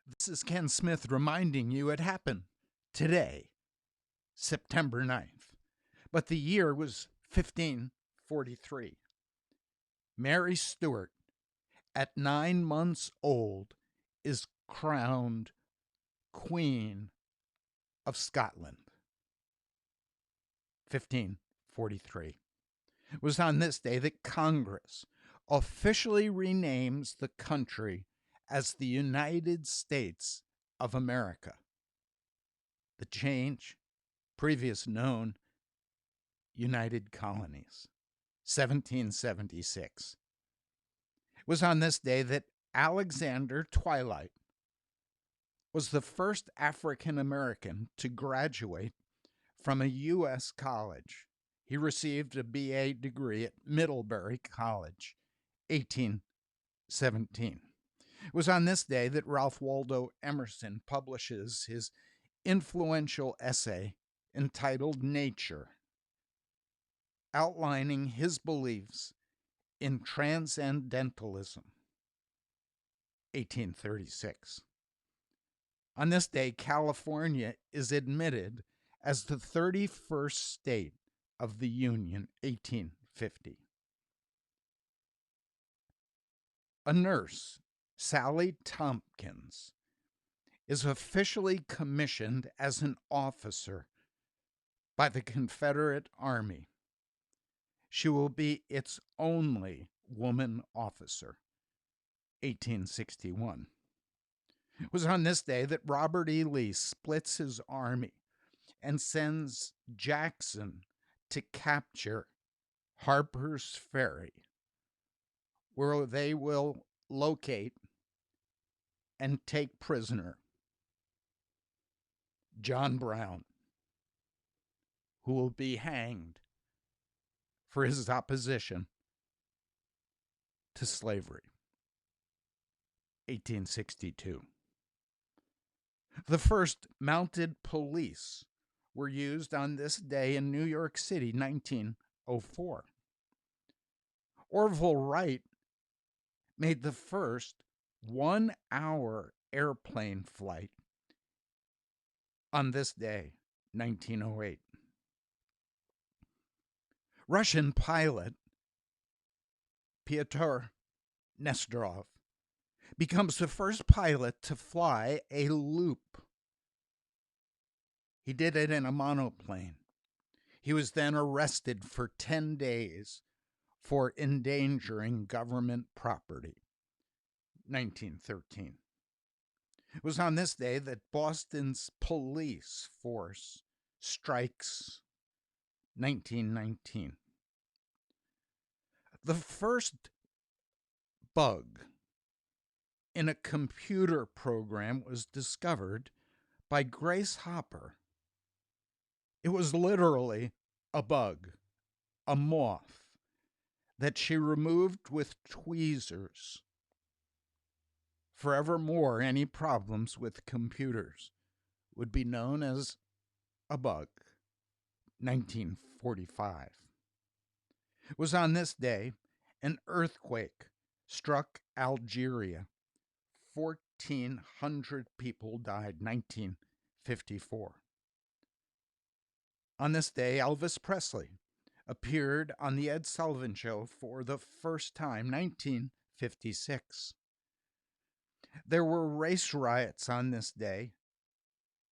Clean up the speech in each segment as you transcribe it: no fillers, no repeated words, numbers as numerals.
This is Ken Smith reminding you it happened today, September 9th. But the year was 1543. Mary Stuart, at 9 months old, is crowned Queen of Scotland. 1543. It was on this day that Congress officially renames the country as the United States of America. The change, previous known United Colonies, 1776. It was on this day that Alexander Twilight was the first African American to graduate from a U.S. college. He received a BA degree at Middlebury College, 1817. It was on this day that Ralph Waldo Emerson publishes his influential essay entitled Nature, outlining his beliefs in transcendentalism, 1836. On this day, California is admitted as the 31st state of the Union, 1850. A nurse, Sally Tompkins, is officially commissioned as an officer by the Confederate Army. She will be its only woman officer, 1861. It was on this day that Robert E. Lee splits his army and sends Jackson to capture Harper's Ferry, where they will locate and take prisoner John Brown, who will be hanged for his opposition to slavery. 1862. The first mounted police were used on this day in New York City, 1904. Orville Wright made the first 1-hour airplane flight on this day, 1908. Russian pilot Pyotr Nesterov becomes the first pilot to fly a loop. He did it in a monoplane. He was then arrested for 10 days for endangering government property. 1913. It was on this day that Boston's police force strikes. 1919. The first bug in a computer program was discovered by Grace Hopper. It was literally a bug, a moth, that she removed with tweezers. Forevermore, any problems with computers would be known as a bug. 1945. It was on this day an earthquake struck Algeria. 1,400 people died, 1954. On this day, Elvis Presley appeared on The Ed Sullivan Show for the first time, 1956. There were race riots on this day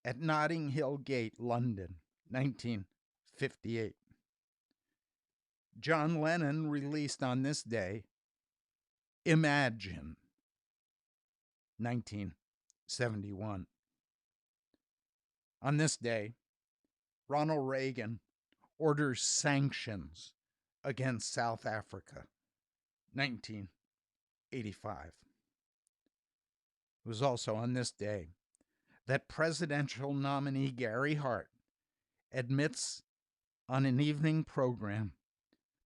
at Notting Hill Gate, London, 1958. John Lennon released on this day Imagine, 1971. On this day, Ronald Reagan orders sanctions against South Africa, 1985. It was also on this day that presidential nominee Gary Hart admits on an evening program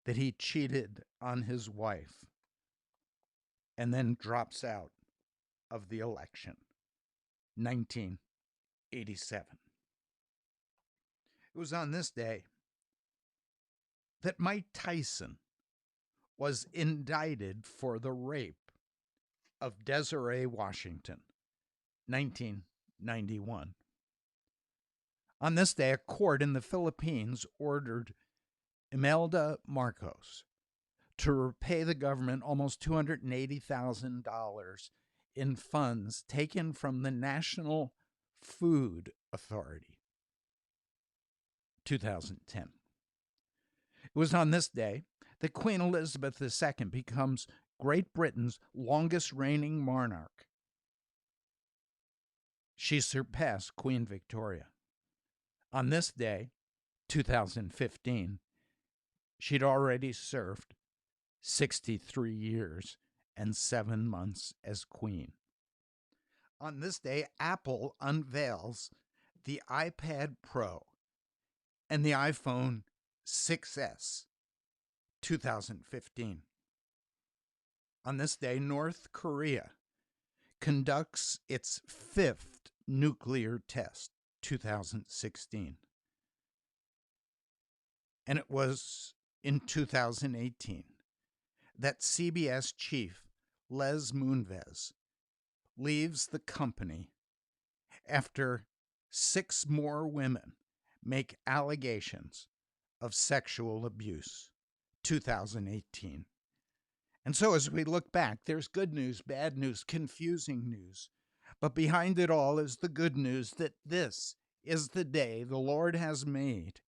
that he cheated on his wife and then drops out of the election, 1987. It was on this day that Mike Tyson was indicted for the rape of Desiree Washington, 1991. On this day, a court in the Philippines ordered Imelda Marcos to repay the government almost $280,000 in funds taken from the National Food Authority. 2010. It was on this day that Queen Elizabeth II becomes Great Britain's longest reigning monarch. She surpassed Queen Victoria. On this day, 2015, she'd already served 63 years and 7 months as queen. On this day, Apple unveils the iPad Pro and the iPhone 6S, 2015. On this day, North Korea conducts its 5th nuclear test, 2016. And it was in 2018 that CBS chief Les Moonves leaves the company after 6 more women make allegations of sexual abuse, 2018. And so as we look back, there's good news, bad news, confusing news. But behind it all is the good news that this is the day the Lord has made.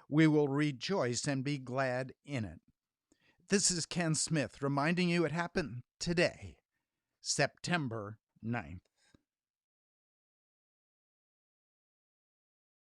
We will rejoice and be glad in it. This is Ken Smith reminding you it happened today, September 9th.